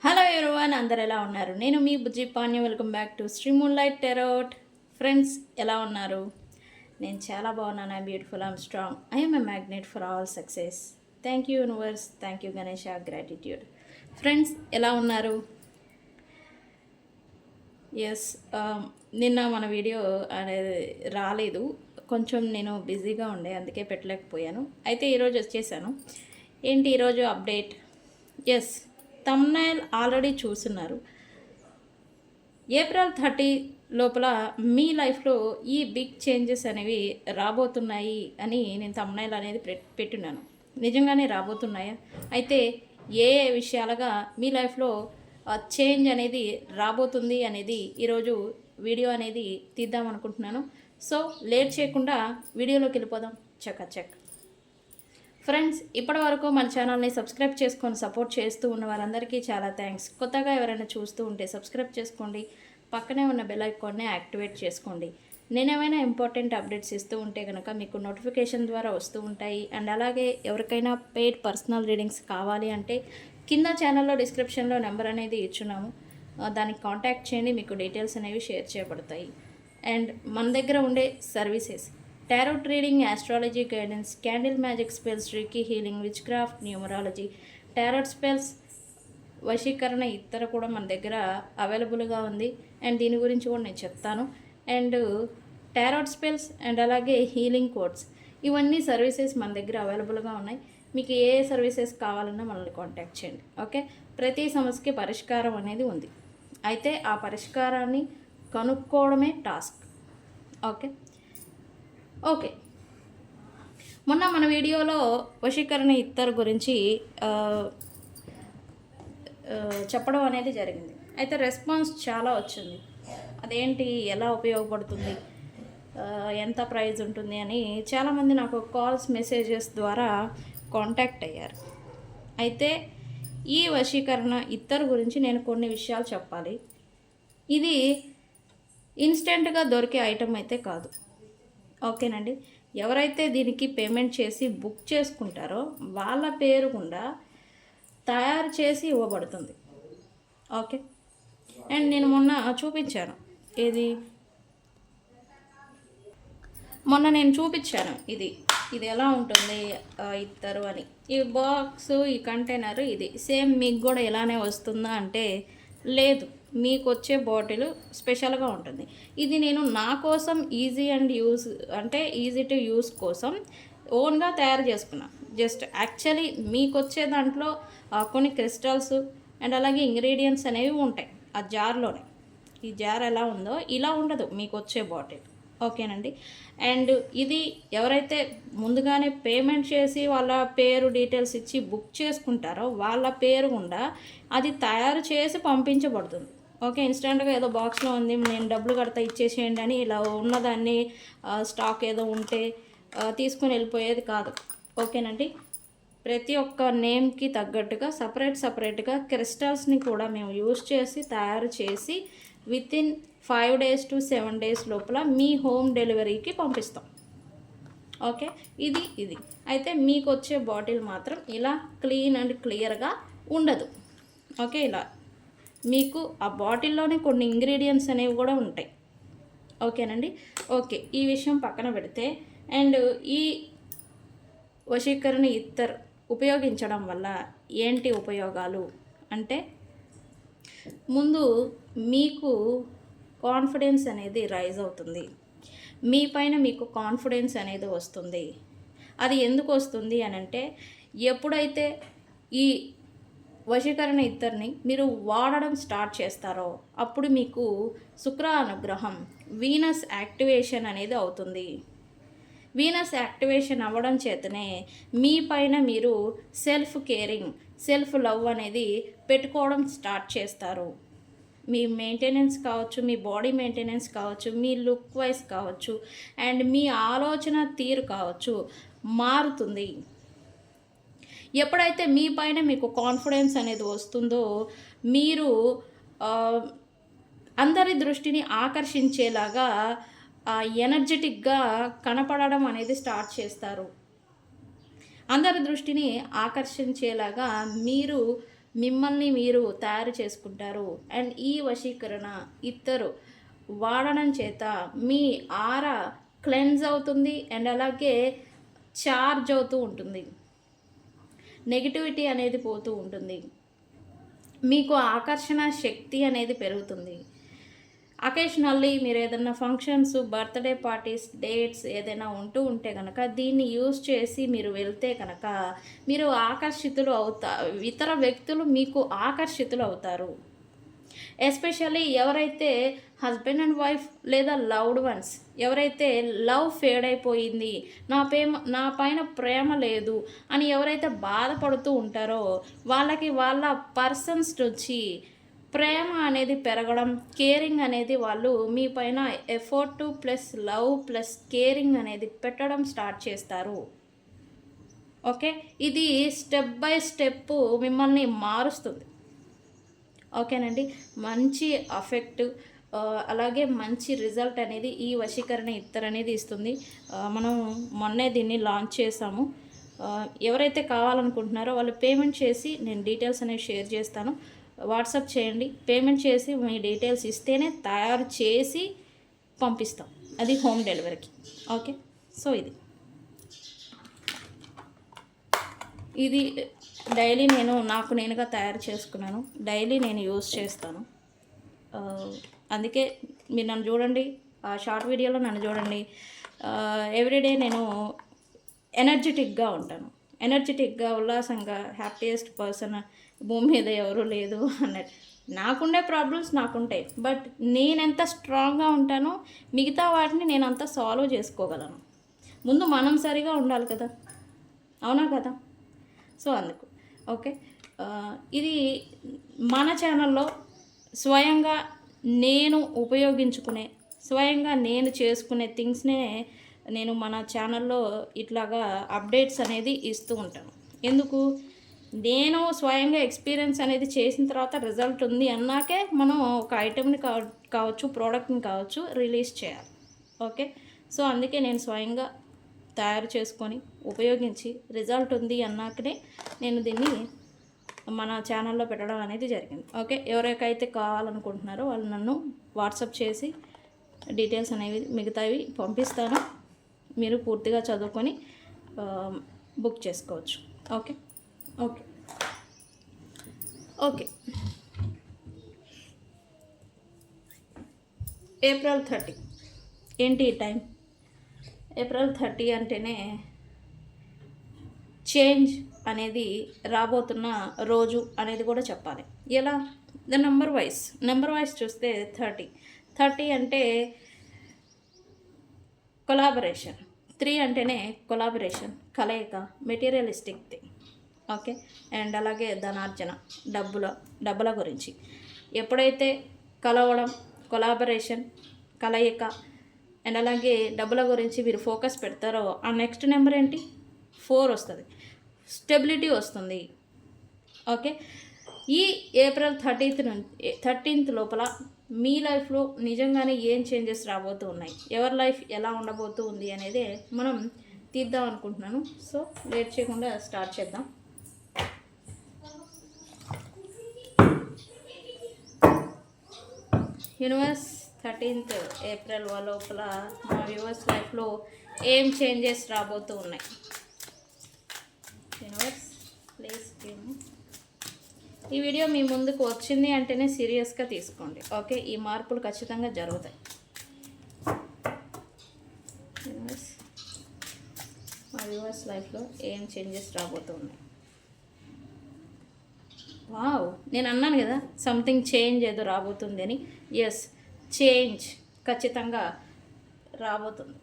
Hello everyone, అందరు ఎలా ఉన్నారు? నేను మీ Bujji Panya. Welcome back to Shri moonlight tarot. Friends, ఎలా ఉన్నారు? నేను చాలా బాగున్నాను. I'm beautiful, I'm strong, I'm a magnet for all success. Thank you universe, thank you Ganesha, gratitude. Friends, ఎలా ఉన్నారు? ఎస్, నిన్న మన వీడియో అనేది రాలేదు. కొంచెం నేను బిజీగా ఉండే, అందుకే పెట్టలేకపోయాను. అయితే ఈరోజు వచ్చేసాను. ఏంటి ఈరోజు అప్డేట్? ఎస్, థంబ్నైల్ ఆల్రెడీ చూస్తున్నారు. ఏప్రిల్ 30 లోపల మీ లైఫ్లో ఈ బిగ్ చేంజెస్ అనేవి రాబోతున్నాయి అని నేను థంబ్నైల్ అనేది పెట్టున్నాను. నిజంగానే రాబోతున్నాయా? అయితే ఏ ఏ విషయాలుగా మీ లైఫ్లో చేంజ్ అనేది రాబోతుంది అనేది ఈరోజు వీడియో అనేది తీద్దాం అనుకుంటున్నాను. సో లేట్ చేయకుండా వీడియోలోకి వెళ్ళిపోదాం. చెక్ ఫ్రెండ్స్, ఇప్పటి వరకు మన ఛానల్ని సబ్స్క్రైబ్ చేసుకొని సపోర్ట్ చేస్తూ ఉన్న వారందరికీ చాలా థ్యాంక్స్. కొత్తగా ఎవరైనా చూస్తూ ఉంటే సబ్స్క్రైబ్ చేసుకోండి, పక్కనే ఉన్న బెల్ ఐకాన్ని యాక్టివేట్ చేసుకోండి. నేనేమైనా ఇంపార్టెంట్ అప్డేట్స్ ఇస్తూ ఉంటే కనుక మీకు నోటిఫికేషన్ ద్వారా వస్తూ ఉంటాయి. అండ్ అలాగే ఎవరికైనా పెయిడ్ పర్సనల్ రీడింగ్స్ కావాలి అంటే కింద ఛానల్లో డిస్క్రిప్షన్లో నెంబర్ అనేది ఇచ్చున్నాము, దానికి కాంటాక్ట్ చేయండి, మీకు డీటెయిల్స్ అనేవి షేర్ చేయబడతాయి. అండ్ మన దగ్గర ఉండే services tarot reading, astrology guidance, candle magic spells, reiki healing, which craft, numerology, tarot spells, వశీకరణ ఇతర కూడా మన దగ్గర అవైలబుల్గా ఉంది. అండ్ దీని గురించి కూడా నేను చెప్తాను. అండ్ టారోట్ స్పెల్స్ అండ్ అలాగే హీలింగ్ కోడ్స్, ఇవన్నీ సర్వీసెస్ మన దగ్గర అవైలబుల్గా ఉన్నాయి. మీకు ఏ సర్వీసెస్ కావాలన్నా మనల్ని కాంటాక్ట్ చేయండి. ఓకే, ప్రతి సమస్యకి పరిష్కారం అనేది ఉంది. అయితే ఆ పరిష్కారాన్ని కనుక్కోవడమే టాస్క్. ఓకే, మొన్న మన వీడియోలో వశీకరణ ఇత్తర్ గురించి చెప్పడం అనేది జరిగింది. అయితే రెస్పాన్స్ చాలా వచ్చింది. అదేంటి, ఎలా ఉపయోగపడుతుంది, ఎంత ప్రైస్ ఉంటుంది అని చాలామంది నాకు కాల్స్, మెసేజెస్ ద్వారా కాంటాక్ట్ అయ్యారు. అయితే ఈ వశీకరణ ఇత్తర్ గురించి నేను కొన్ని విషయాలు చెప్పాలి. ఇది ఇన్స్టెంట్గా దొరికే ఐటమ్ అయితే కాదు. ఓకేనండి, ఎవరైతే దీనికి పేమెంట్ చేసి బుక్ చేసుకుంటారో వాళ్ళ పేరు గుండా తయారు చేసి ఇవ్వబడుతుంది. ఓకే, అండ్ నేను మొన్న చూపించాను, నేను చూపించాను ఇది ఎలా ఉంటుంది ఇత్తరు అని. ఈ బాక్స్, ఈ కంటైనర్ ఇది సేమ్ మీకు కూడా ఇలానే వస్తుందా అంటే లేదు, మీకు వచ్చే బాటిల్ స్పెషల్గా ఉంటుంది. ఇది నేను నా కోసం ఈజీ టు యూస్ కోసం ఓన్గా తయారు చేసుకున్నా. జస్ట్ యాక్చువల్లీ మీకు వచ్చే దాంట్లో కొన్ని క్రిస్టల్స్ అండ్ అలాగే ఇంగ్రీడియంట్స్ అనేవి ఉంటాయి ఆ జార్లోనే. ఈ జార్ ఎలా ఉందో ఇలా ఉండదు మీకు వచ్చే బాటిల్. ఓకేనండి, అండ్ ఇది ఎవరైతే ముందుగానే పేమెంట్ చేసి వాళ్ళ పేరు డీటెయిల్స్ ఇచ్చి బుక్ చేసుకుంటారో వాళ్ళ పేరు గుండా అది తయారు చేసి పంపించబడుతుంది. ఓకే, ఇన్స్టెంట్గా ఏదో బాక్స్లో ఉంది నేను డబ్బులు కడతా ఇచ్చేసేయండి అని ఇలా ఉన్నదాన్ని స్టాక్ ఏదో ఉంటే తీసుకుని వెళ్ళిపోయేది కాదు. ఓకేనండి, ప్రతి ఒక్క నేమ్కి తగ్గట్టుగా సపరేట్గా క్రిస్టల్స్ని కూడా మేము యూజ్ చేసి తయారు చేసి వితిన్ 5 days to 7 days లోపల మీ హోమ్ డెలివరీకి పంపిస్తాం. ఓకే, ఇది అయితే మీకు వచ్చే బాటిల్ మాత్రం ఇలా క్లీన్ అండ్ క్లియర్గా ఉండదు. ఓకే, ఇలా మీకు ఆ బాటిల్లోనే కొన్ని ఇంగ్రీడియంట్స్ అనేవి కూడా ఉంటాయి. ఓకేనండి, ఓకే, ఈ విషయం పక్కన పెడితే అండ్ ఈ వశీకరణ ఇత్తర్ ఉపయోగించడం వల్ల ఏంటి ఉపయోగాలు అంటే, ముందు మీకు కాన్ఫిడెన్స్ అనేది రైజ్ అవుతుంది. మీ పైన మీకు కాన్ఫిడెన్స్ అనేది వస్తుంది. అది ఎందుకు వస్తుంది అని అంటే, ఎప్పుడైతే ఈ వశీకరణ ఇత్తర్ని మీరు వాడడం స్టార్ట్ చేస్తారో అప్పుడు మీకు శుక్ర అనుగ్రహం, వీనస్ యాక్టివేషన్ అనేది అవుతుంది. వీనస్ యాక్టివేషన్ అవ్వడం చేతనే మీ పైన మీరు సెల్ఫ్ కేరింగ్, సెల్ఫ్ లవ్ అనేది పెట్టుకోవడం స్టార్ట్ చేస్తారు. మీ మెయింటెనెన్స్ కావచ్చు, మీ బాడీ మెయింటెనెన్స్ కావచ్చు, మీ లుక్ వైజ్ కావచ్చు, అండ్ మీ ఆలోచన తీరు కావచ్చు మారుతుంది. ఎప్పుడైతే మీ పైన మీకు కాన్ఫిడెన్స్ అనేది వస్తుందో మీరు అందరి దృష్టిని ఆకర్షించేలాగా ఎనర్జెటిక్గా కనపడడం అనేది స్టార్ట్ చేస్తారు. అందరి దృష్టిని ఆకర్షించేలాగా మీరు మిమ్మల్ని మీరు తయారు చేసుకుంటారు. అండ్ ఈ వశీకరణ ఇద్దరు వాడడం చేత మీ ఆరా క్లెన్స్ అవుతుంది అండ్ అలాగే చార్జ్ అవుతూ ఉంటుంది. నెగిటివిటీ అనేది పోతూ ఉంటుంది. మీకు ఆకర్షణ శక్తి అనేది పెరుగుతుంది. అకేషనల్లీ మీరు ఏదైనా ఫంక్షన్స్, బర్త్డే పార్టీస్, డేట్స్ ఏదైనా ఉంటే కనుక దీన్ని యూజ్ చేసి మీరు వెళ్తే కనుక మీరు ఇతర వ్యక్తులు మీకు ఆకర్షితులు అవుతారు. ఎస్పెషల్లీ ఎవరైతే హస్బెండ్ అండ్ వైఫ్ లేదా లవ్డ్ వన్స్, ఎవరైతే లవ్ ఫేడ్ అయిపోయింది, నా పైన ప్రేమ లేదు అని ఎవరైతే బాధపడుతూ ఉంటారో వాళ్ళ పర్సన్స్ నుంచి ప్రేమ అనేది పెరగడం, కేరింగ్ అనేది వాళ్ళు మీ పైన effort plus love plus caring అనేది పెట్టడం స్టార్ట్ చేస్తారు. ఓకే, ఇది స్టెప్ బై స్టెప్ మిమ్మల్ని మారుస్తుంది. ఓకేనండి, మంచి అఫెక్ట్ అలాగే మంచి రిజల్ట్ అనేది ఈ వశీకరణ ఇత్తర్ అనేది ఇస్తుంది. మనం మొన్నే దీన్ని లాంచ్ చేసాము. ఎవరైతే కావాలనుకుంటున్నారో వాళ్ళు పేమెంట్ చేసి నేను డీటెయిల్స్ అనేవి షేర్ చేస్తాను. వాట్సాప్ చేయండి. పేమెంట్ చేసి మీ డీటెయిల్స్ ఇస్తేనే తయారు చేసి పంపిస్తాం. అది హోమ్ డెలివరీకి. ఓకే, సో ఇది డైలీ నాకు నేనుగా తయారు చేసుకున్నాను. డైలీ నేను యూజ్ చేస్తాను. అందుకే మీరు నన్ను చూడండి, ఆ షార్ట్ వీడియోలో నన్ను చూడండి. ఎవ్రీడే నేను ఎనర్జెటిక్గా ఉంటాను. ఎనర్జెటిక్గా, ఉల్లాసంగా, హ్యాపీయెస్ట్ పర్సన్ భూమి మీద ఎవరూ లేదు అన్నట్టు. నాకుండే ప్రాబ్లమ్స్ నాకుంటాయి, బట్ నేనెంత స్ట్రాంగ్గా ఉంటానో మిగతా వాటిని నేను అంత సాల్వ్ చేసుకోగలను. ముందు మనం సరిగా ఉండాలి కదా, అవునా కదా? సో అందుకు ఓకే, ఇది మన ఛానల్లో స్వయంగా నేను ఉపయోగించుకునే, స్వయంగా నేను చేసుకునే థింగ్స్నే నేను మన ఛానల్లో ఇట్లాగా అప్డేట్స్ అనేది ఇస్తూ ఉంటాను. ఎందుకు? నేను స్వయంగా ఎక్స్పీరియన్స్ అనేది చేసిన తర్వాత రిజల్ట్ ఉంది అన్నాకే మనం ఒక ఐటెంని కావచ్చు, ప్రోడక్ట్ని కావచ్చు రిలీజ్ చేయాలి. ఓకే, సో అందుకే నేను స్వయంగా తయారు చేసుకొని ఉపయోగించి రిజల్ట్ ఉంది అన్నాకనే నేను దీన్ని మన ఛానల్లో పెట్టడం అనేది జరిగింది. ఓకే, ఎవరికైతే కావాలనుకుంటున్నారో వాళ్ళు నన్ను వాట్సాప్ చేసి డీటెయిల్స్ అనేవి మిగతావి పంపిస్తాను. మీరు పూర్తిగా చదువుకొని బుక్ చేసుకోవచ్చు. ఓకే ఓకే ఓకే ఏప్రిల్ 30 ఏంటి టైం? ఏప్రిల్ 30 అంటేనే చేంజ్ అనేది రాబోతున్న రోజు అనేది కూడా చెప్పాలి. ఎలా? నెంబర్ వైజ్ చూస్తే 30 అంటే కొలాబరేషన్, 3 అంటేనే కొలాబరేషన్, కలయిక, మెటీరియలిస్టిక్ థింగ్. ఓకే, అండ్ అలాగే ధనార్జన, డబ్బుల గురించి ఎప్పుడైతే కలవడం, కొలాబరేషన్, కలయిక అండ్ అలాగే డబ్బుల గురించి మీరు ఫోకస్ పెడతారో ఆ నెక్స్ట్ నెంబర్ ఏంటి? 4 వస్తుంది. స్టెబిలిటీ వస్తుంది. ఓకే, ఈ ఏప్రిల్ 13th లోపల మీ లైఫ్లో నిజంగానే ఏం చేంజెస్ రాబోతూ ఉన్నాయి, ఎవరి లైఫ్ ఎలా ఉండబోతూ ఉంది అనేది మనం తీద్దాం అనుకుంటున్నాను. సో లేట్ చేయకుండా స్టార్ట్ చేద్దాం. యూనివర్స్ 13th ఏప్రిల్ లోపల మా వ్యూవర్స్ లైఫ్లో ఏం చేంజెస్ రాబోతూ ఉన్నాయి? Universe please give me. ఈ వీడియో మీ ముందుకు వచ్చింది అంటేనే సీరియస్గా తీసుకోండి. ఓకే, ఈ మార్పులు ఖచ్చితంగా జరుగుతాయి. యూనివర్స్ మా వ్యూవర్స్ లైఫ్లో ఏం చేంజెస్ రాబోతూ ఉన్నాయి? వావ్, నేను అన్నాను కదా సంథింగ్ చేంజ్ ఏదో రాబోతుంది అని. ఎస్, చేంజ్ ఖచ్చితంగా రాబోతుంది.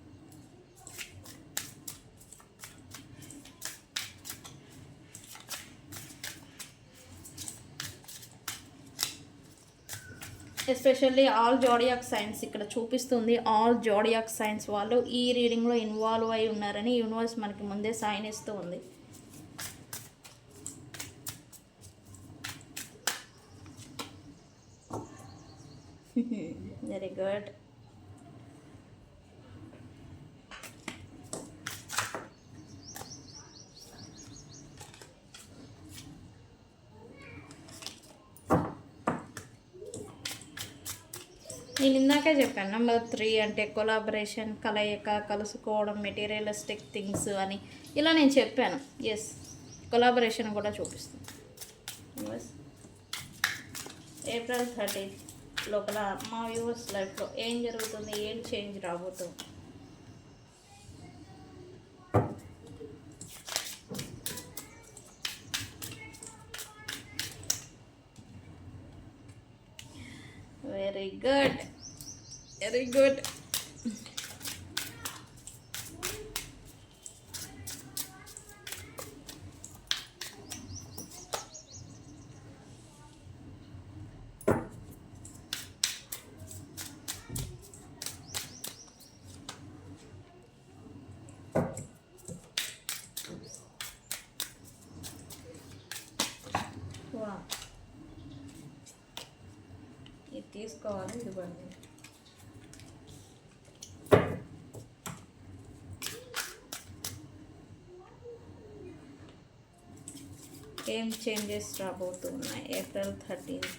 ఎస్పెషల్లీ ఆల్ జోడియాక్ సైన్స్ ఇక్కడ చూపిస్తుంది. ఆల్ జోడియాక్ సైన్స్ వాళ్ళు ఈ రీడింగ్లో ఇన్వాల్వ్ అయి ఉన్నారని యూనివర్స్ మనకి ముందే సైన్ ఇస్తూ ఉంది. Very good. నేను ఇందాకే చెప్పాను నెంబర్ 3 అంటే కొలాబరేషన్, కలయిక, కలుసుకోవడం, మెటీరియలిస్టిక్ థింగ్స్ అని ఇలా నేను చెప్పాను. ఎస్, కొలాబరేషన్ కూడా చూపిస్తుంది. ఏప్రిల్ 13 లోపల మా వ్యూవర్స్ లైఫ్లో ఏం జరుగుతుంది, ఏం చేంజ్ రాబోతుంది. Very good, very good. ఇది తీసుకోవాలి, ఇదిగోండి. ఏం చేంజెస్ రాబోతున్నాయి ఏప్రిల్ 30th.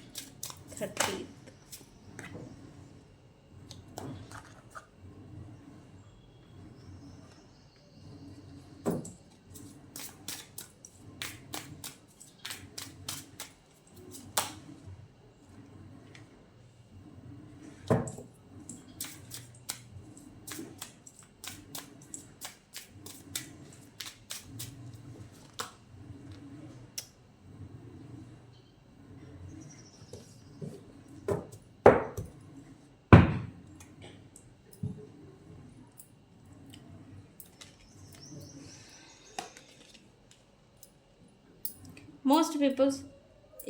మోస్ట్ పీపుల్స్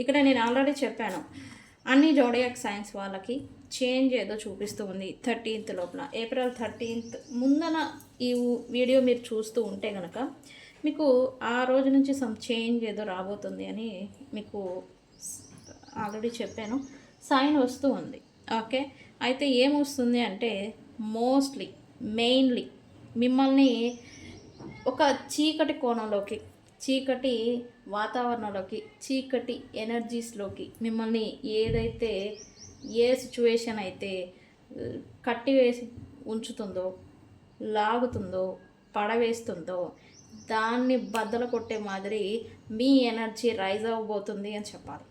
ఇక్కడ నేను ఆల్రెడీ చెప్పాను, అన్ని జోడియాక్ సైన్స్ వాళ్ళకి చేంజ్ ఏదో చూపిస్తూ ఉంది 13th లోపల. ఏప్రిల్ 13th ముందన ఈ వీడియో మీరు చూస్తూ ఉంటే కనుక మీకు ఆ రోజు నుంచి సమ్ చేంజ్ ఏదో రాబోతుంది అని మీకు ఆల్రెడీ చెప్పాను. సైన్ వస్తూ ఉంది. ఓకే, అయితే ఏమొస్తుంది అంటే మోస్ట్లీ మెయిన్లీ మిమ్మల్ని ఒక చీకటి కోణంలోకి, చీకటి వాతావరణంలోకి, చీకటి ఎనర్జీస్లోకి మిమ్మల్ని ఏదైతే ఏ సిచ్యువేషన్ అయితే కట్టివేసి ఉంచుతుందో, లాగుతుందో, పడవేస్తుందో దాన్ని బద్దలు కొట్టే మాదిరి మీ ఎనర్జీ రైజ్ అవ్వబోతుంది అని చెప్పాలి.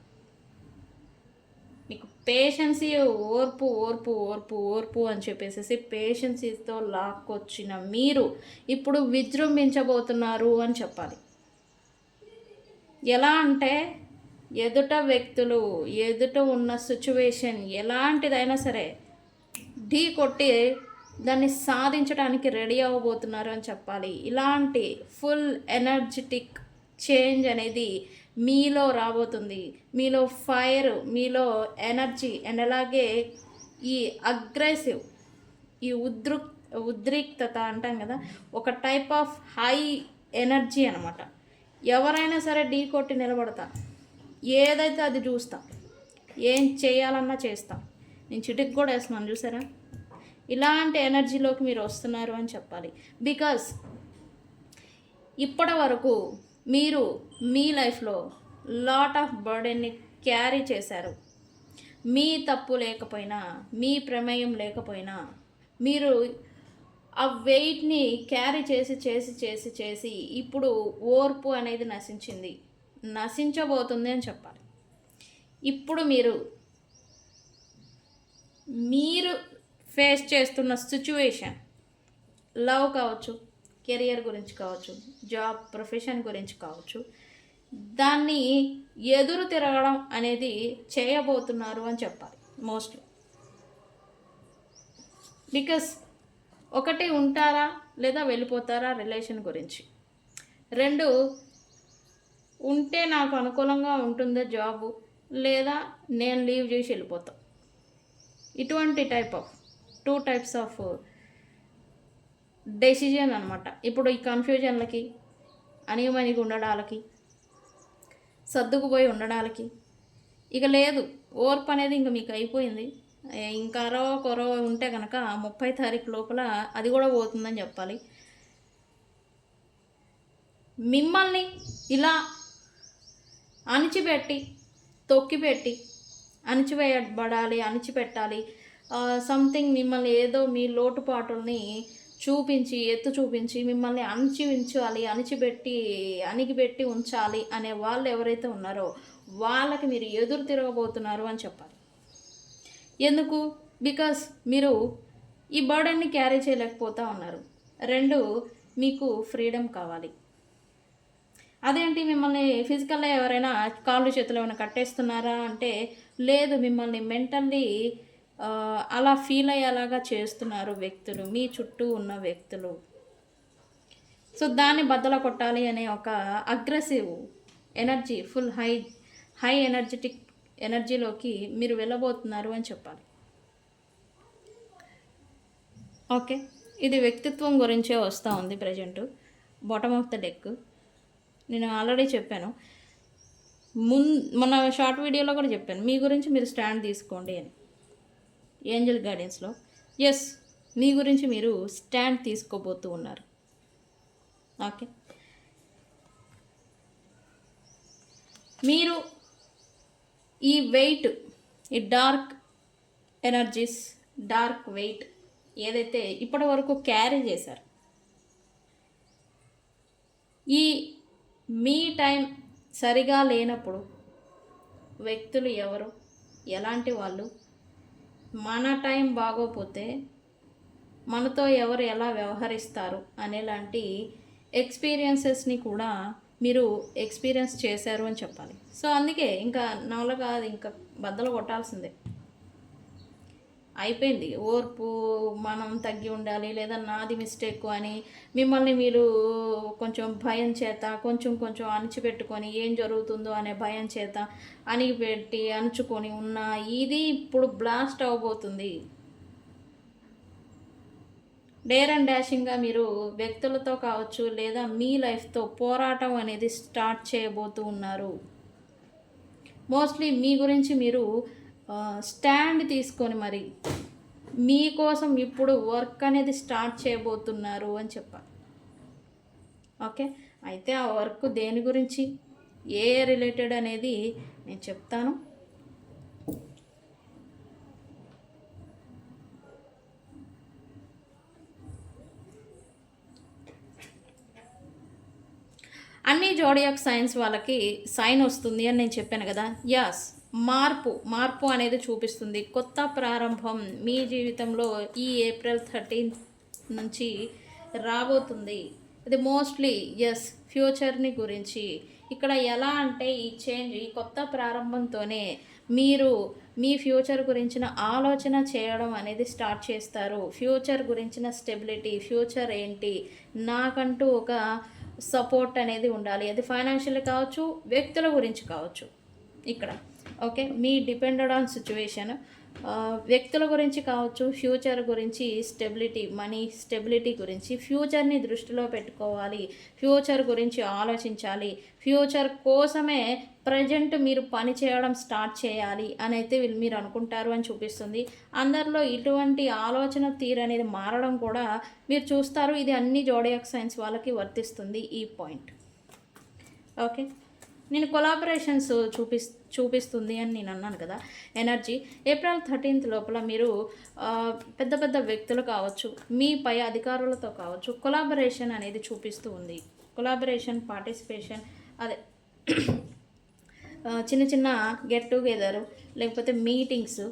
మీకు పేషెన్సీ, ఓర్పు ఓర్పు ఓర్పు ఓర్పు అని చెప్పేసి పేషెన్సీతో లాక్కొచ్చిన మీరు ఇప్పుడు విజృంభించబోతున్నారు అని చెప్పాలి. ఎలా అంటే ఎదుట వ్యక్తులు, ఎదుట ఉన్న సిచ్యువేషన్ ఎలాంటిదైనా సరే ఢీ కొట్టి దాన్ని సాధించడానికి రెడీ అవ్వబోతున్నారు అని చెప్పాలి. ఇలాంటి ఫుల్ ఎనర్జెటిక్ చేంజ్ అనేది మీలో రాబోతుంది. మీలో ఫైర్, మీలో ఎనర్జీ అండ్ అలాగే ఈ అగ్రెసివ్, ఈ ఉద్రిక్తత అంటాం కదా, ఒక టైప్ ఆఫ్ హై ఎనర్జీ అనమాట. ఎవరైనా సరే ఢీ కొట్టి నిలబడతా, ఏదైతే అది చూస్తా, ఏం చేయాలన్నా చేస్తా. నేను చిటికి కూడా వేస్తున్నాను చూసారా. ఇలాంటి ఎనర్జీలోకి మీరు వస్తున్నారు అని చెప్పాలి. బికాస్ ఇప్పటి వరకు మీరు మీ లైఫ్లో లాట్ ఆఫ్ బర్డెన్ని క్యారీ చేశారు. మీ తప్పు లేకపోయినా, మీ ప్రమేయం లేకపోయినా మీరు ఆ వెయిట్ని క్యారీ చేసి చేసి చేసి చేసి ఇప్పుడు ఓర్పు అనేది నశించబోతుంది అని చెప్పాలి. ఇప్పుడు మీరు ఫేస్ చేస్తున్న సిచ్యువేషన్, లవ్ కావచ్చు, కెరియర్ గురించి కావచ్చు, జాబ్ ప్రొఫెషన్ గురించి కావచ్చు, దాన్ని ఎదురు తిరగడం అనేది చేయబోతున్నారు అని చెప్పాలి మోస్ట్లీ. బికాస్ ఒకటి ఉంటారా లేదా వెళ్ళిపోతారా రిలేషన్ గురించి, 2 ఉంటే నాకు అనుకూలంగా ఉంటుందా జాబు, లేదా నేను లీవ్ చేసి వెళ్ళిపోతా. ఇటువంటి టూ టైప్స్ ఆఫ్ డెసిజన్ అనమాట. ఇప్పుడు ఈ కన్ఫ్యూజన్లకి, అణిగిమణిగి ఉండడాలకి, సర్దుకుపోయి ఉండడాలకి ఇక లేదు. ఓర్పు అనేది ఇంక మీకు అయిపోయింది. ఇంకా అరవ కొరవ ఉంటే కనుక 30 తారీఖు లోపల అది కూడా పోతుందని చెప్పాలి. మిమ్మల్ని ఇలా అణిచిపెట్టి, తొక్కిపెట్టి, అణిచివేయబడాలి, అణిచిపెట్టాలి, సంథింగ్ మిమ్మల్ని ఏదో మీ లోటుపాటుల్ని చూపించి, చూపించి మిమ్మల్ని అణిగిపెట్టి ఉంచాలి అనే వాళ్ళు ఎవరైతే ఉన్నారో వాళ్ళకి మీరు ఎదురు తిరగబోతున్నారు అని చెప్పాలి. ఎందుకు? బికాస్ మీరు ఈ బర్డెన్‌ని క్యారీ చేయలేకపోతా ఉన్నారు. 2 మీకు ఫ్రీడమ్ కావాలి. అదేంటి మిమ్మల్ని ఫిజికల్‌గా ఎవరైనా కాళ్ళు చేతులు ఏమైనా కట్టేస్తున్నారా అంటే లేదు, మిమ్మల్ని మెంటల్లీ అలా ఫీల్ అయ్యేలాగా చేస్తున్నారు వ్యక్తులు, మీ చుట్టూ ఉన్న వ్యక్తులు. సో దాన్ని బద్దలు కొట్టాలి అనే ఒక aggressive energy, full high energetic ఎనర్జీలోకి మీరు వెళ్ళబోతున్నారు అని చెప్పాలి. ఓకే, ఇది వ్యక్తిత్వం గురించే వస్తూ ఉంది present. Bottom of the deck నేను ఆల్రెడీ చెప్పాను, మన షార్ట్ వీడియోలో కూడా చెప్పాను, మీ గురించి మీరు స్టాండ్ తీసుకోండి అని. ఏంజల్ గైడెన్స్లో ఎస్, మీ గురించి మీరు స్టాండ్ తీసుకోబోతూ ఉన్నారు. ఓకే, మీరు ఈ వెయిట్, ఈ డార్క్ ఎనర్జీస్, డార్క్ వెయిట్ ఏదైతే ఇప్పటి వరకు క్యారీ చేశారు, ఈ మీ టైం సరిగా లేనప్పుడు వ్యక్తులు ఎవరు, ఎలాంటి వాళ్ళు, మన టైం బాగోపోతే మనతో ఎవరు ఎలా వ్యవహరిస్తారు అనేలాంటి ఎక్స్పీరియన్సెస్ని కూడా మీరు ఎక్స్పీరియన్స్ చేశారు అని చెప్పాలి. సో అందుకే ఇంకా నవలగా అది ఇంకా బద్దలు కొట్టాల్సిందే, అయిపోయింది. ఓర్పు మనం తగ్గి ఉండాలి, లేదా నాది మిస్టేక్ అని మిమ్మల్ని మీరు కొంచెం భయం చేత కొంచెం అణిచిపెట్టుకొని ఏం జరుగుతుందో అనే భయం చేత అణుచుకొని ఉన్న ఇది ఇప్పుడు బ్లాస్ట్ అవబోతుంది. డేర్ అండ్ డాషింగ్గా మీరు వ్యక్తులతో కావచ్చు లేదా మీ లైఫ్తో పోరాటం అనేది స్టార్ట్ చేయబోతూ ఉన్నారు. మోస్ట్లీ మీ గురించి మీరు స్టాండ్ తీసుకొని మరి మీకోసం ఇప్పుడు వర్క్ అనేది స్టార్ట్ చేయబోతున్నారు అని చెప్పాలి. ఓకే, అయితే ఆ వర్క్ దేని గురించి, ఏ రిలేటెడ్ అనేది నేను చెప్తాను. అన్ని జోడియాక్ సైన్స్ వాళ్ళకి సైన్ వస్తుంది అని నేను చెప్పాను కదా. యాస్, మార్పు అనేది చూపిస్తుంది. కొత్త ప్రారంభం మీ జీవితంలో ఈ ఏప్రిల్ 13 నుంచి రాబోతుంది. ఇది మోస్ట్లీ ఎస్ ఫ్యూచర్ని గురించి. ఇక్కడ ఎలా అంటే ఈ చేంజ్, ఈ కొత్త ప్రారంభంతోనే మీరు మీ ఫ్యూచర్ గురించిన ఆలోచన చేయడం అనేది స్టార్ట్ చేస్తారు. ఫ్యూచర్ గురించిన స్టెబిలిటీ, ఫ్యూచర్ ఏంటి, నాకంటూ ఒక సపోర్ట్ అనేది ఉండాలి. అది ఫైనాన్షియల్ కావచ్చు, వ్యక్తుల గురించి కావచ్చు. ఇక్కడ okay, me depended on situation, వ్యక్తుల గురించి కావచ్చు, ఫ్యూచర్ గురించి స్టెబిలిటీ, మనీ స్టెబిలిటీ గురించి, ఫ్యూచర్ని దృష్టిలో పెట్టుకోవాలి, ఫ్యూచర్ గురించి ఆలోచించాలి, ఫ్యూచర్ కోసమే ప్రజెంట్ మీరు పని చేయడం స్టార్ట్ చేయాలి అని అయితే మీరు అనుకుంటారు అని చూపిస్తుంది. అందరిలో ఇటువంటి ఆలోచన తీరు అనేది మారడం కూడా మీరు చూస్తారు. ఇది అన్ని జోడియాక్ సైన్స్ వాళ్ళకి వర్తిస్తుంది ఈ పాయింట్. ఓకే, నేను కొలాబరేషన్స్ చూపిస్తుంది అని నేను అన్నాను కదా. ఎనర్జీ ఏప్రిల్ 13 లోపల మీరు పెద్ద వ్యక్తులు కావచ్చు, మీ పై అధికారులతో కావచ్చు, కొలాబరేషన్ అనేది చూపిస్తూ ఉంది. కొలాబరేషన్, పార్టిసిపేషన్, అదే చిన్న గెట్ టుగెదర్ లేకపోతే మీటింగ్స్,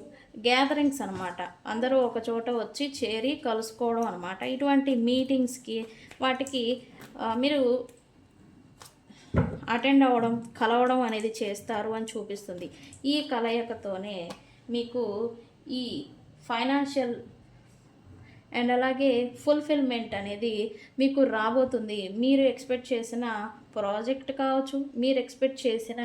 గ్యాదరింగ్స్ అనమాట. అందరూ ఒక చోట వచ్చి చేరి కలుసుకోవడం అనమాట. ఇటువంటి మీటింగ్స్కి వాటికి మీరు అటెండ్ అవ్వడం, కలవడం అనేది చేస్తారు అని చూపిస్తుంది. ఈ కలయికతోనే మీకు ఈ ఫైనాన్షియల్ అండ్ అలాగే ఫుల్ఫిల్మెంట్ అనేది మీకు రాబోతుంది. మీరు ఎక్స్పెక్ట్ చేసిన ప్రాజెక్ట్ కావచ్చు, మీరు ఎక్స్పెక్ట్ చేసిన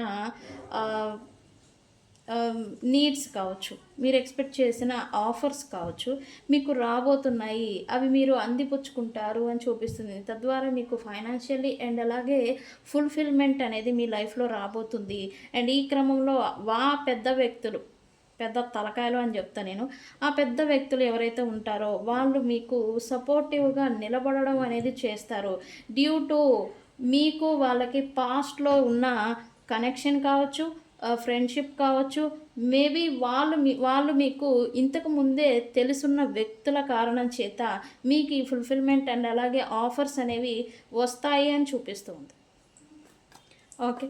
నీడ్స్ కావచ్చు, మీరు ఎక్స్పెక్ట్ చేసిన ఆఫర్స్ కావచ్చు, మీకు రాబోతున్నాయి. అవి మీరు అందిపుచ్చుకుంటారు అని చూపిస్తుంది. తద్వారా మీకు ఫైనాన్షియల్లీ అండ్ అలాగే ఫుల్ఫిల్మెంట్ అనేది మీ లైఫ్లో రాబోతుంది. అండ్ ఈ క్రమంలో పెద్ద వ్యక్తులు, పెద్ద తలకాయలు అని చెప్తా నేను, ఆ పెద్ద వ్యక్తులు ఎవరైతే ఉంటారో వాళ్ళు మీకు సపోర్టివ్గా నిలబడడం అనేది చేస్తారు. డ్యూ టు మీకు వాళ్ళకి పాస్ట్లో ఉన్న కనెక్షన్ కావచ్చు, ఫ్రెండ్షిప్ కావచ్చు, మేబీ వాళ్ళు మీకు ఇంతకు ముందే తెలుసున్న వ్యక్తుల కారణం చేత మీకు ఈ ఫుల్ఫిల్మెంట్ అండ్ అలాగే ఆఫర్స్ అనేవి వస్తాయి అని చూపిస్తుంది. Okay,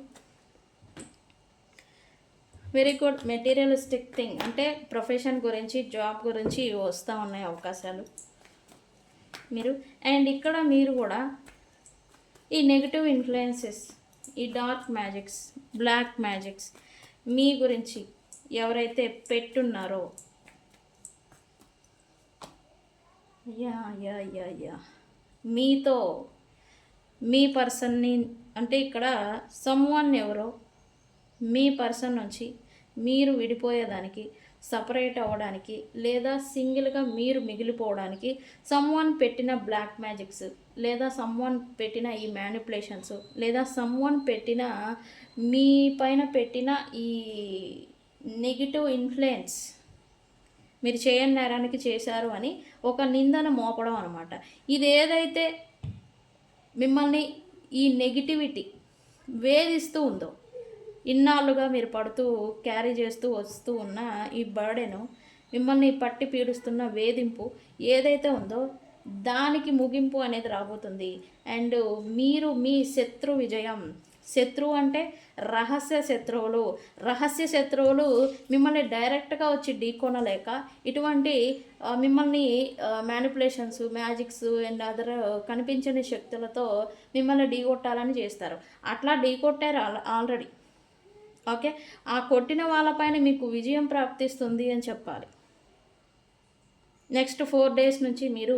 very good. Materialistic thing అంటే ప్రొఫెషన్ గురించి, జాబ్ గురించి వస్తూ ఉన్నాయి అవకాశాలు మీరు. అండ్ ఇక్కడ మీరు కూడా ఈ నెగిటివ్ ఇన్ఫ్లుయెన్సెస్, ఈ డార్క్ మ్యాజిక్స్, బ్లాక్ మ్యాజిక్స్ మీ గురించి ఎవరైతే పెట్టున్నారో, యా యా యా యా మీతో మీ పర్సన్ని, అంటే ఇక్కడ సమ్వన్ ఎవరో మీ పర్సన్ నుంచి మీరు విడిపోయేదానికి, సపరేట్ అవ్వడానికి, లేదా సింగిల్గా మీరు మిగిలిపోవడానికి సమ్వన్ పెట్టిన బ్లాక్ మ్యాజిక్స్, లేదా సమ్వన్ పెట్టిన ఈ మ్యానిపులేషన్స్, లేదా సమ్వన్ పెట్టిన మీ పైన పెట్టిన ఈ నెగిటివ్ ఇన్ఫ్లుయెన్స్, మీరు చేయని నేరానికి చేశారు అని ఒక నిందన మోపడం అనమాట. ఇది ఏదైతే మిమ్మల్ని ఈ నెగిటివిటీ వేధిస్తూ ఉందో, ఇన్నాళ్ళుగా మీరు పడుతూ క్యారీ చేస్తూ వస్తూ ఉన్న ఈ బర్డెను, మిమ్మల్ని పట్టి పీడిస్తున్న వేధింపు ఏదైతే ఉందో దానికి ముగింపు అనేది రాబోతుంది. అండ్ మీరు మీ శత్రు విజయం, శత్రువు అంటే రహస్య శత్రువులు మిమ్మల్ని డైరెక్ట్గా వచ్చి ఢీకొనలేక ఇటువంటి మిమ్మల్ని మ్యానిపులేషన్స్, మ్యాజిక్స్ అండ్ అదర్ కనిపించని శక్తులతో మిమ్మల్ని ఢీకొట్టాలని చేస్తారు. అట్లా ఢీకొట్టారు ఆల్రెడీ. ఓకే, ఆ కొట్టిన వాళ్ళపైన మీకు విజయం ప్రాప్తిస్తుంది అని చెప్పాలి. నెక్స్ట్ 4 days నుంచి మీరు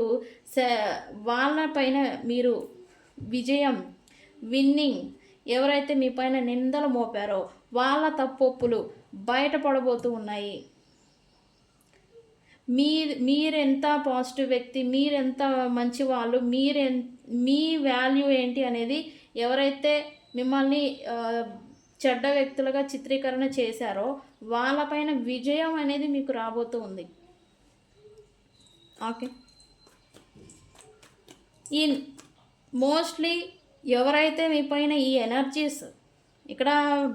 వాళ్ళపైన మీరు విజయం, విన్నింగ్, ఎవరైతే మీ పైన నిందలు మోపారో వాళ్ళ తప్పొప్పులు బయటపడబోతూ ఉన్నాయి. మీరెంత పాజిటివ్ వ్యక్తి, మీరెంత మంచి వాళ్ళు, మీ వాల్యూ ఏంటి అనేది ఎవరైతే మిమ్మల్ని చెడ్డ వ్యక్తులుగా చిత్రీకరణ చేశారో వాళ్ళపైన విజయం అనేది మీకు రాబోతూ ఉంది. ఓకే, ఈ మోస్ట్లీ ఎవరైతే మీ పైన ఈ ఎనర్జీస్, ఇక్కడ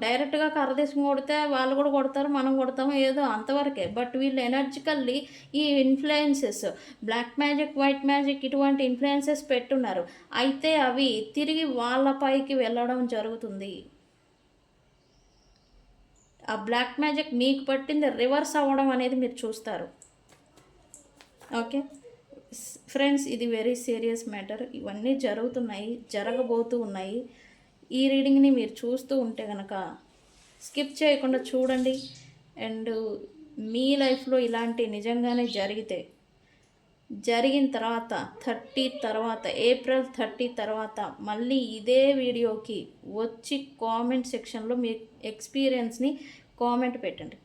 డైరెక్ట్గా కర్ర తీసుకుని కొడితే వాళ్ళు కూడా కొడతారు, మనం కొడతాము, ఏదో అంతవరకే. బట్ వీళ్ళు ఎనర్జికల్లీ ఈ influences, black magic, white magic ఇటువంటి ఇన్ఫ్లుయెన్సెస్ పెట్టున్నారు. అయితే అవి తిరిగి వాళ్ళపైకి వెళ్ళడం జరుగుతుంది. ఆ బ్లాక్ మ్యాజిక్ మీకు పట్టింది రివర్స్ అవ్వడం అనేది మీరు చూస్తారు. ఓకే ఫ్రెండ్స్, ఇది వెరీ సీరియస్ మ్యాటర్. ఇవన్నీ జరుగుతున్నాయి, జరగబోతూ ఉన్నాయి. ఈ రీడింగ్ని మీరు చూస్తూ ఉంటే కనుక స్కిప్ చేయకుండా చూడండి. అండ్ మీ లైఫ్లో ఇలాంటి నిజంగానే జరిగిన తర్వాత ఏప్రిల్ 30 తర్వాత మళ్ళీ ఇదే వీడియోకి వచ్చి కామెంట్ సెక్షన్లో మీ ఎక్స్పీరియన్స్ని కామెంట్ పెట్టండి,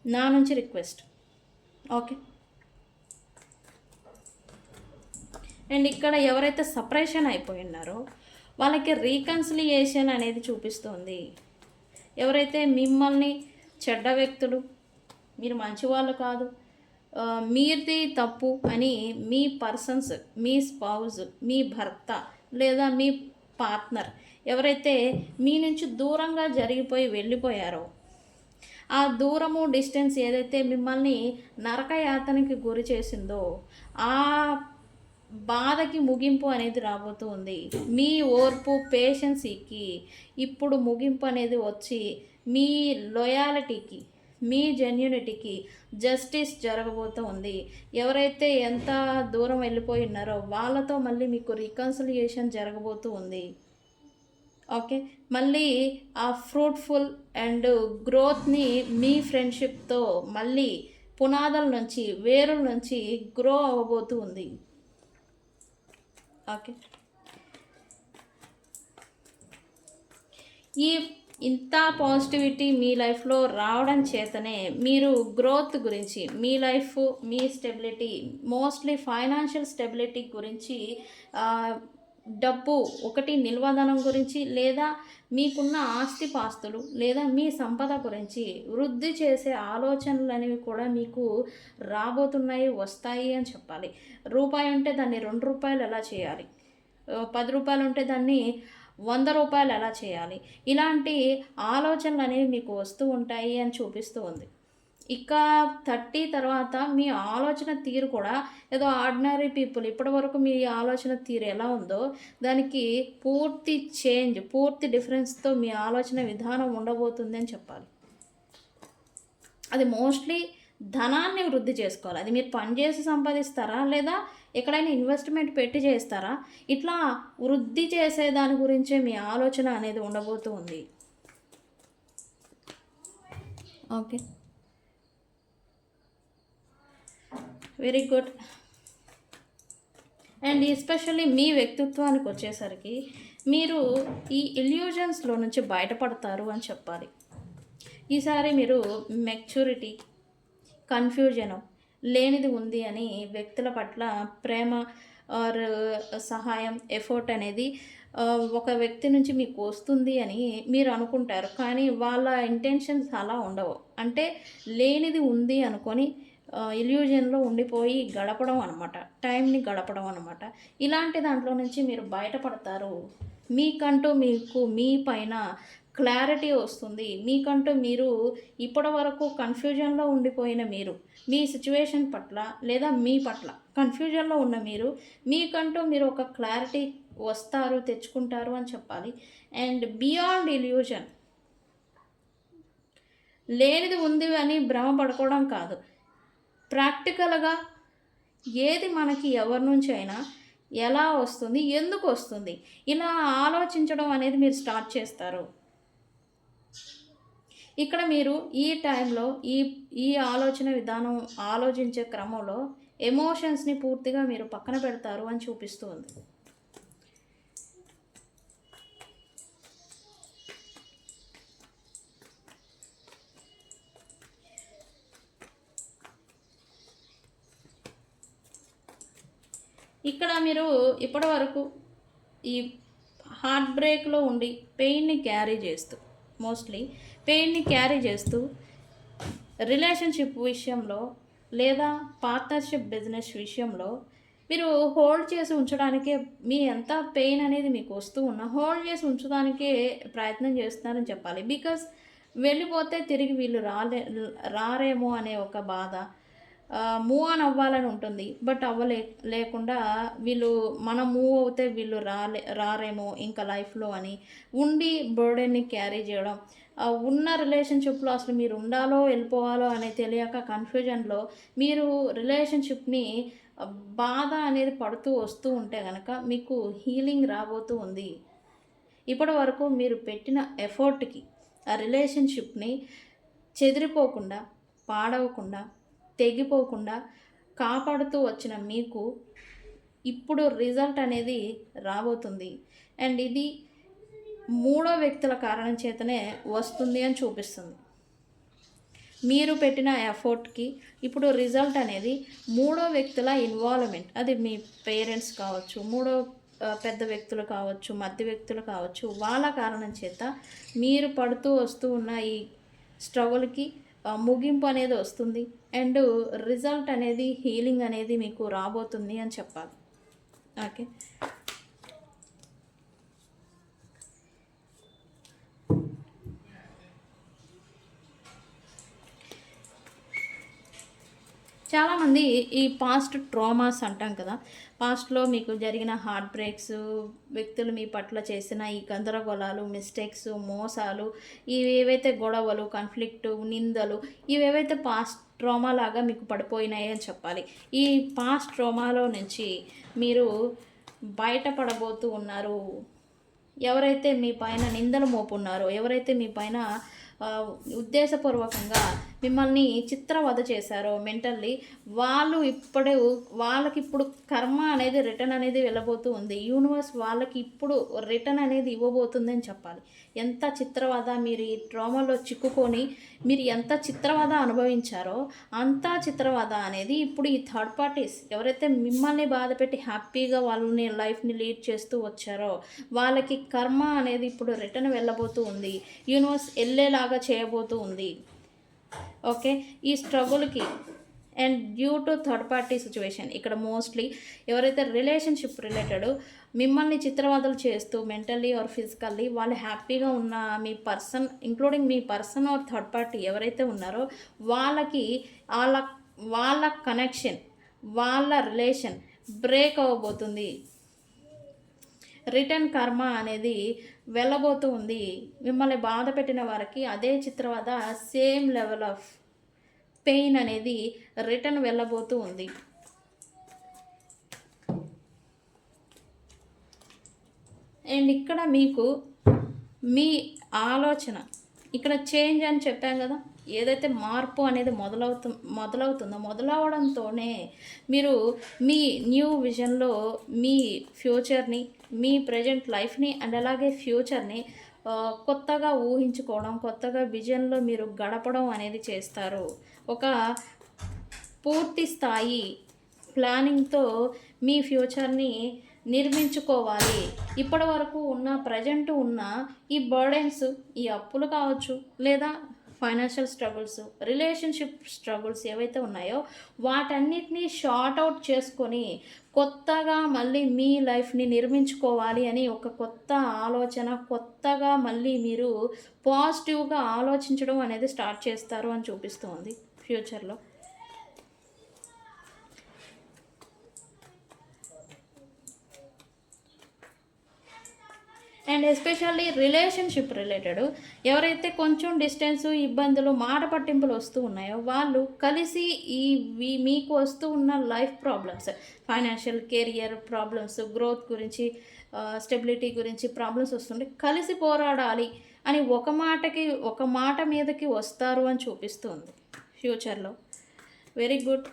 నా నుంచి రిక్వెస్ట్. ఓకే, అండ్ ఇక్కడ ఎవరైతే సపరేషన్ అయిపోయి ఉన్నారో వాళ్ళకి రీకన్సిలియేషన్ అనేది చూపిస్తుంది. ఎవరైతే మిమ్మల్ని చెడ్డ వ్యక్తులు, మీరు మంచివాళ్ళు కాదు, మీది తప్పు అని మీ పర్సన్స్, మీ స్పౌజ్, మీ భర్త లేదా మీ పార్ట్నర్ ఎవరైతే మీ నుంచి దూరంగా జరిగిపోయి వెళ్ళిపోయారో, ఆ దూరము, డిస్టెన్స్ ఏదైతే మిమ్మల్ని నరకయాతనకి గురి చేసిందో ఆ బాధకి ముగింపు అనేది రాబోతూ ఉంది. మీ ఓర్పు, పేషెన్సీకి ఇప్పుడు ముగింపు అనేది వచ్చి మీ లాయాలిటీకి, మీ జెన్యూనిటీకి జస్టిస్ జరగబోతూ ఉంది. ఎవరైతే ఎంత దూరం వెళ్ళిపోయి ఉన్నారో వాళ్ళతో మళ్ళీ మీకు రికన్సిలియేషన్ జరగబోతూ ఉంది. ఓకే, మళ్ళీ ఆ ఫ్రూట్ఫుల్ అండ్ గ్రోత్ని మీ ఫ్రెండ్షిప్తో మళ్ళీ పునాదుల నుంచి, వేరుల నుంచి గ్రో అవ్వబోతూ ఉంది. ఓకే, ఇంత పాజిటివిటీ మీ లైఫ్లో రావడం చేతనే మీరు గ్రోత్ గురించి, మీ లైఫ్, మీ స్టెబిలిటీ, మోస్ట్లీ ఫైనాన్షియల్ స్టెబిలిటీ గురించి, డబ్బు ఒకటి నిల్వధనం గురించి, లేదా మీకున్న ఆస్తిపాస్తులు లేదా మీ సంపద గురించి వృద్ధి చేసే ఆలోచనలు అనేవి కూడా మీకు రాబోతున్నాయి, వస్తాయి అని చెప్పాలి. రూపాయి ఉంటే దాన్ని 2 రూపాయలు ఎలా చేయాలి, 10 రూపాయలు ఉంటే దాన్ని రూ. 100 ఎలా చేయాలి, ఇలాంటి ఆలోచనలు అనేవి మీకు వస్తూ ఉంటాయి అని చూపిస్తూ ఉంది. ఇక 30 తర్వాత మీ ఆలోచన తీరు కూడా ఏదో ఆర్డినరీ పీపుల్ ఇప్పటివరకు మీ ఆలోచన తీరు ఎలా ఉందో దానికి పూర్తి చేంజ్, పూర్తి డిఫరెన్స్తో మీ ఆలోచన విధానం ఉండబోతుంది అని చెప్పాలి. అది మోస్ట్లీ ధనాన్ని వృద్ధి చేసుకోవాలి. అది మీరు పనిచేసి సంపాదిస్తారా లేదా ఎక్కడైనా ఇన్వెస్ట్మెంట్ పెట్టి చేస్తారా, ఇట్లా వృద్ధి చేసే దాని గురించే మీ ఆలోచన అనేది ఉండబోతూ ఉంది. Okay, very good. And especially మీ వ్యక్తిత్వానికి వచ్చేసరికి మీరు ఈ ఇల్యూజన్స్లో నుంచి బయటపడతారు అని చెప్పాలి. ఈసారి మీరు మెచ్యూరిటీ, కన్ఫ్యూజను లేనిది ఉంది అని వ్యక్తుల పట్ల ప్రేమ ఆర్ సహాయం, ఎఫర్ట్ అనేది ఒక వ్యక్తి నుంచి మీకు వస్తుంది అని మీరు అనుకుంటారు, కానీ వాళ్ళ ఇంటెన్షన్స్ అలా ఉండవు. అంటే లేనిది ఉంది అనుకొని ఇల్యూజన్లో ఉండిపోయి గడపడం అనమాట, టైంని గడపడం అనమాట. ఇలాంటి దాంట్లో నుంచి మీరు బయటపడతారు. మీకంటూ మీకు మీ పైన క్లారిటీ వస్తుంది. మీకంటూ మీరు ఇప్పటి వరకు కన్ఫ్యూజన్లో ఉండిపోయిన మీరు మీ సిచ్యువేషన్ పట్ల లేదా మీ పట్ల కన్ఫ్యూజన్లో ఉన్న మీరు మీకంటూ మీరు ఒక క్లారిటీ వస్తారు, తెచ్చుకుంటారు అని చెప్పాలి. అండ్ బియాండ్ ఇల్యూజన్, లేనిది ఉంది అని భ్రమ పడుకోవడం కాదు, ప్రాక్టికల్గా ఏది మనకి ఎవరి నుంచి అయినా ఎలా వస్తుంది, ఎందుకు వస్తుంది, ఇలా ఆలోచించడం అనేది మీరు స్టార్ట్ చేస్తారు. ఇక్కడ మీరు ఈ టైంలో ఈ ఆలోచన విధానం ఆలోచించే క్రమంలో ఎమోషన్స్ని పూర్తిగా మీరు పక్కన పెడతారు అని చూపిస్తుంది. ఇక్కడ మీరు ఇప్పటి వరకు ఈ హార్ట్ బ్రేక్లో ఉండి పెయిన్ని క్యారీ చేస్తూ, మోస్ట్లీ పెయిన్ని క్యారీ చేస్తూ రిలేషన్షిప్ విషయంలో లేదా పార్ట్నర్షిప్ బిజినెస్ విషయంలో మీరు హోల్డ్ చేసి ఉంచడానికే మీ ఎంత పెయిన్ అనేది మీకు వస్తూ ఉన్నా హోల్డ్ చేసి ఉంచడానికే ప్రయత్నం చేస్తున్నారని చెప్పాలి. బికాస్ వెళ్ళిపోతే తిరిగి వీళ్ళు రారేమో అనే ఒక బాధ, మూవ్ ఆన్ అవ్వాలని ఉంటుంది, బట్ లేకుండా వీళ్ళు మనం మూవ్ అవుతే వీళ్ళు రారేమో ఇంకా లైఫ్లో అని ఉండి బర్డెన్ని క్యారీ చేయడం, ఉన్న రిలేషన్షిప్లో అసలు మీరు ఉండాలో వెళ్ళిపోవాలో అనేది తెలియక కన్ఫ్యూజన్లో మీరు రిలేషన్షిప్ని బాధ అనేది పడుతూ వస్తూ ఉంటే కనుక మీకు హీలింగ్ రాబోతూ ఉంది. ఇప్పటి వరకు మీరు పెట్టిన ఎఫర్ట్కి ఆ రిలేషన్షిప్ని చెదిరిపోకుండా, పాడవకుండా, తెగిపోకుండా కాపాడుతూ వచ్చిన మీకు ఇప్పుడు రిజల్ట్ అనేది రాబోతుంది. అండ్ ఇది మూడో వ్యక్తుల కారణం చేతనే వస్తుంది అని చూపిస్తుంది. మీరు పెట్టిన ఎఫర్ట్కి ఇప్పుడు రిజల్ట్ అనేది మూడో వ్యక్తుల ఇన్వాల్వ్మెంట్, అది మీ పేరెంట్స్ కావచ్చు, మూడో పెద్ద వ్యక్తులు కావచ్చు, మధ్య వ్యక్తులు కావచ్చు, వాళ్ళ కారణం చేత మీరు పడుతూ వస్తూ ఉన్న ఈ స్ట్రగుల్కి ముగింపు అనేది వస్తుంది. అండ్ రిజల్ట్ అనేది హీలింగ్ అనేది మీకు రాబోతుంది అని చెప్పాలి. ఓకే, చాలామంది ఈ పాస్ట్ ట్రామాస్ అంటాం కదా, పాస్ట్లో మీకు జరిగిన హార్ట్ బ్రేక్స్, వ్యక్తులు మీ పట్ల చేసిన ఈ గందరగోళాలు, మిస్టేక్స్, మోసాలు, ఇవి ఏవైతే గొడవలు, కాన్ఫ్లిక్టు, నిందలు, ఇవేవైతే పాస్ట్ ట్రామా లాగా మీకు పడిపోయినాయి అని చెప్పాలి. ఈ పాస్ట్ ట్రామాలో నుంచి మీరు బయటపడబోతూ ఉన్నారు. ఎవరైతే మీ పైన నిందలు మోపున్నారో, ఎవరైతే మీ పైన ఉద్దేశపూర్వకంగా మిమ్మల్ని చిత్రవధ చేశారో మెంటల్లీ, వాళ్ళకి ఇప్పుడు కర్మ అనేది రిటర్న్ అనేది వెళ్ళబోతూ ఉంది. యూనివర్స్ వాళ్ళకి ఇప్పుడు రిటర్న్ అనేది ఇవ్వబోతుంది అని చెప్పాలి. ఎంత చిత్రవధ, మీరు ఈ ట్రామాలో చిక్కుకొని మీరు ఎంత చిత్రవధ అనుభవించారో అంత చిత్రవధ అనేది ఇప్పుడు ఈ థర్డ్ పార్టీస్ ఎవరైతే మిమ్మల్ని బాధ పెట్టి హ్యాపీగా వాళ్ళని లైఫ్ని లీడ్ చేస్తూ వచ్చారో వాళ్ళకి కర్మ అనేది ఇప్పుడు రిటర్న్ వెళ్ళబోతూ ఉంది. యూనివర్స్ వెళ్ళేలాగా చేయబోతూ ఉంది. ఓకే, ఈ స్ట్రగుల్కి and due to third party situation. ఇక్కడ మోస్ట్లీ ఎవరైతే రిలేషన్షిప్ రిలేటెడ్ మిమ్మల్ని చిత్రవదలు చేస్తూ మెంటల్లీ ఆర్ ఫిజికల్లీ వాళ్ళు హ్యాపీగా ఉన్న మీ పర్సన్, ఇంక్లూడింగ్ మీ పర్సన్ ఆర్ థర్డ్ పార్టీ ఎవరైతే ఉన్నారో వాళ్ళకి వాళ్ళ వాళ్ళ కనెక్షన్, వాళ్ళ రిలేషన్ బ్రేక్ అవ్వబోతుంది. రిటర్న్ కర్మ అనేది వెళ్ళబోతూ ఉంది. మిమ్మల్ని బాధ పెట్టిన వారికి అదే చిత్రవద, సేమ్ లెవెల్ ఆఫ్ పెయిన్ అనేది రిటర్న్ వెళ్ళబోతూ ఉంది. అండ్ ఇక్కడ మీకు మీ ఆలోచన ఇక్కడ చేంజ్ అని చెప్పాం కదా, ఏదైతే మార్పు అనేది మొదలవుతుందో మొదలవడంతోనే మీరు మీ న్యూ విజన్లో మీ ఫ్యూచర్ని, మీ ప్రజెంట్ లైఫ్ని అండ్ అలాగే ఫ్యూచర్ని కొత్తగా ఊహించుకోవడం, కొత్తగా విజన్లో మీరు గడపడం అనేది చేస్తారు. ఒక పూర్తి స్థాయి ప్లానింగ్తో మీ ఫ్యూచర్ని నిర్మించుకోవాలి. ఇప్పటి వరకు ఉన్న ప్రజెంట్ ఉన్న ఈ బర్డెన్స్, ఈ అప్పులు కావచ్చు, లేదా ఫైనాన్షియల్ స్ట్రగుల్స్, రిలేషన్షిప్ స్ట్రగుల్స్ ఏవైతే ఉన్నాయో వాటన్నిటినీ షార్ట్ అవుట్ చేసుకొని కొత్తగా మళ్ళీ మీ లైఫ్ని నిర్మించుకోవాలి అని ఒక కొత్త ఆలోచన, కొత్తగా మళ్ళీ మీరు పాజిటివ్గా ఆలోచించడం అనేది స్టార్ట్ చేస్తారు అని చూపిస్తుంది ఫ్యూచర్లో. అండ్ ఎస్పెషల్లీ రిలేషన్షిప్ రిలేటెడ్ ఎవరైతే కొంచెం డిస్టెన్స్, ఇబ్బందులు, మాట పట్టింపులు వస్తూ ఉన్నాయో వాళ్ళు కలిసి మీకు వస్తూ ఉన్న life problems, financial, career problems, growth గురించి, స్టెబిలిటీ గురించి ప్రాబ్లమ్స్ వస్తుంటే కలిసి పోరాడాలి అని ఒక మాట మీదకి వస్తారు అని చూపిస్తుంది ఫ్యూచర్లో. Very good.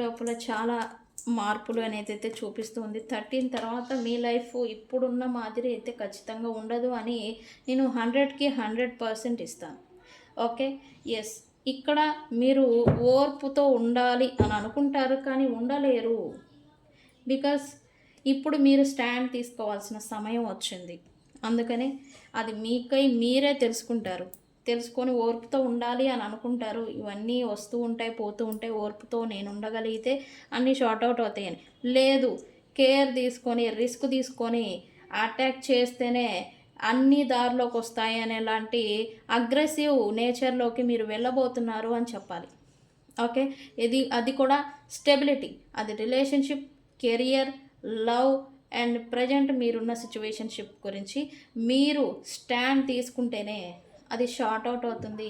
లోపల చాలా మార్పులు అనేది అయితే చూపిస్తుంది. 13 తర్వాత మీ లైఫ్ ఇప్పుడున్న మాదిరి అయితే ఖచ్చితంగా ఉండదు అని నేను 100కి 100% ఇస్తాను. Okay, yes. ఇక్కడ మీరు ఓర్పుతో ఉండాలి అని అనుకుంటారు కానీ ఉండలేరు. బికాస్ ఇప్పుడు మీరు స్టాండ్ తీసుకోవాల్సిన సమయం వచ్చింది. అందుకనే అది మీకై మీరే తెలుసుకొని ఓర్పుతో ఉండాలి అని అనుకుంటారు. ఇవన్నీ వస్తూ ఉంటాయి, పోతూ ఉంటాయి, ఓర్పుతో నేను ఉండగలిగితే అన్నీ షార్ట్ అవుట్ అవుతాయని. లేదు, కేర్ తీసుకొని, రిస్క్ తీసుకొని అటాక్ చేస్తేనే అన్ని దారిలోకి వస్తాయి అనేలాంటి అగ్రెసివ్ నేచర్లోకి మీరు వెళ్ళబోతున్నారు అని చెప్పాలి. ఓకే, అది కూడా స్టెబిలిటీ, అది relationship, career, love and present మీరున్న సిచ్యువేషన్షిప్ గురించి మీరు స్టాండ్ తీసుకుంటేనే అది షార్ట్ అవుట్ అవుతుంది.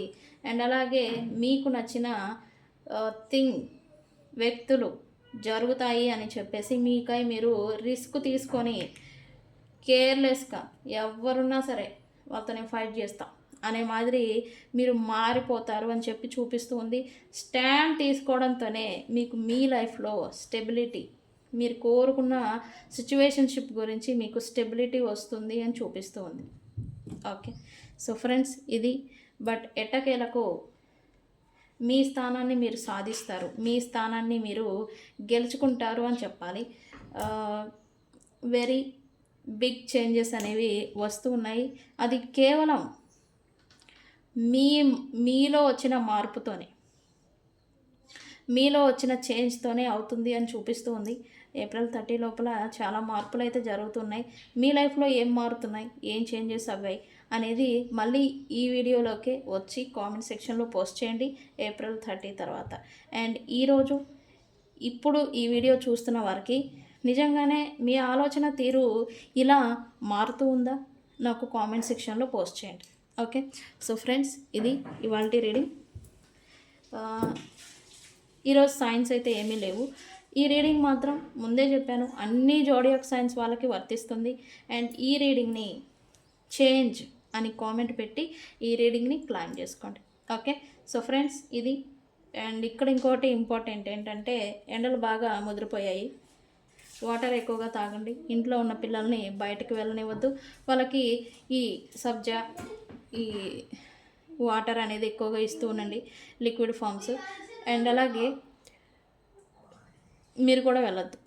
అండ్ అలాగే మీకు నచ్చిన వ్యక్తులు జరుగుతాయి అని చెప్పేసి మీకై మీరు రిస్క్ తీసుకొని కేర్లెస్గా ఎవరున్నా సరే వాళ్ళతో నేను ఫైట్ చేస్తా అనే మాదిరి మీరు మారిపోతారు అని చెప్పి చూపిస్తూ ఉంది. స్టాండ్ తీసుకోవడంతోనే మీకు మీ లైఫ్లో స్టెబిలిటీ, మీరు కోరుకున్న సిచ్యువేషన్షిప్ గురించి మీకు స్టెబిలిటీ వస్తుంది అని చూపిస్తూ ఉంది. ఓకే, సో ఫ్రెండ్స్, ఇది బట్ ఎట్టకేలకు మీ స్థానాన్ని మీరు సాధిస్తారు, మీ స్థానాన్ని మీరు గెలుచుకుంటారు అని చెప్పాలి. వెరీ బిగ్ చేంజెస్ అనేవి వస్తూ ఉన్నాయి. అది కేవలం మీలో వచ్చిన మార్పుతోనే, మీలో వచ్చిన చేంజ్తోనే అవుతుంది అని చూపిస్తూ ఉంది. ఏప్రిల్ 30 లోపల చాలా మార్పులు అయితే జరుగుతున్నాయి. మీ లైఫ్లో ఏం మారుతున్నాయి, ఏం చేంజెస్ అవ్వాయి అనేది మళ్ళీ ఈ వీడియోలోకి వచ్చి కామెంట్ సెక్షన్లో పోస్ట్ చేయండి ఏప్రిల్ 30 తర్వాత. అండ్ ఇప్పుడు ఈ వీడియో చూస్తున్న వారికి నిజంగానే మీ ఆలోచన తీరు ఇలా మారుతూ ఉందా, నాకు కామెంట్ సెక్షన్లో పోస్ట్ చేయండి. ఓకే, సో ఫ్రెండ్స్, ఇది ఇవాల్టి రీడింగ్. ఈరోజు సైన్స్ అయితే ఏమీ లేవు. ఈ రీడింగ్ మాత్రం ముందే చెప్పాను, అన్ని జోడియాక్ సైన్స్ వాళ్ళకి వర్తిస్తుంది. అండ్ ఈ రీడింగ్ని చేంజ్ అని కామెంట్ పెట్టి ఈ రీడింగ్ని క్లైమ్ చేసుకోండి. ఓకే, సో ఫ్రెండ్స్, ఇది. అండ్ ఇక్కడ ఇంకోటి ఇంపార్టెంట్ ఏంటంటే, ఎండలు బాగా ముదిరిపోయాయి, వాటర్ ఎక్కువగా తాగండి, ఇంట్లో ఉన్న పిల్లల్ని బయటకు వెళ్ళనివ్వద్దు, వాళ్ళకి ఈ సబ్జా, ఈ వాటర్ అనేది ఎక్కువగా ఇస్తూ ఉండండి, లిక్విడ్ ఫామ్స్. అండ్ అలాగే మీరు కూడా వెళ్ళొద్దు.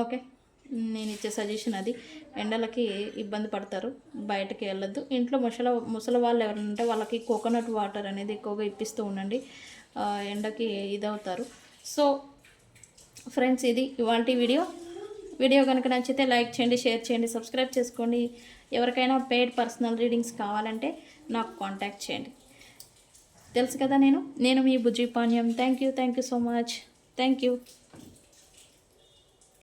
ఓకే, నేను ఇచ్చే సజెషన్ అది. ఎండలకి ఇబ్బంది పడతారు, బయటకి వెళ్ళొద్దు. ఇంట్లో ముసలి వాళ్ళు ఎవరైనా ఉంటే వాళ్ళకి కోకోనట్ వాటర్ అనేది ఎక్కువగా ఇప్పిస్తూ ఉండండి. ఎండకి ఇదవుతారు. సో ఫ్రెండ్స్, ఇది ఇవాల్టి వీడియో కనుక నచ్చితే లైక్ చేయండి, షేర్ చేయండి, సబ్స్క్రైబ్ చేసుకోండి. ఎవరికైనా పెయిడ్ పర్సనల్ రీడింగ్స్ కావాలంటే నాకు కాంటాక్ట్ చేయండి. తెలుసు కదా, నేను మీ Bujji Panyam. Thank you so much. Thank you.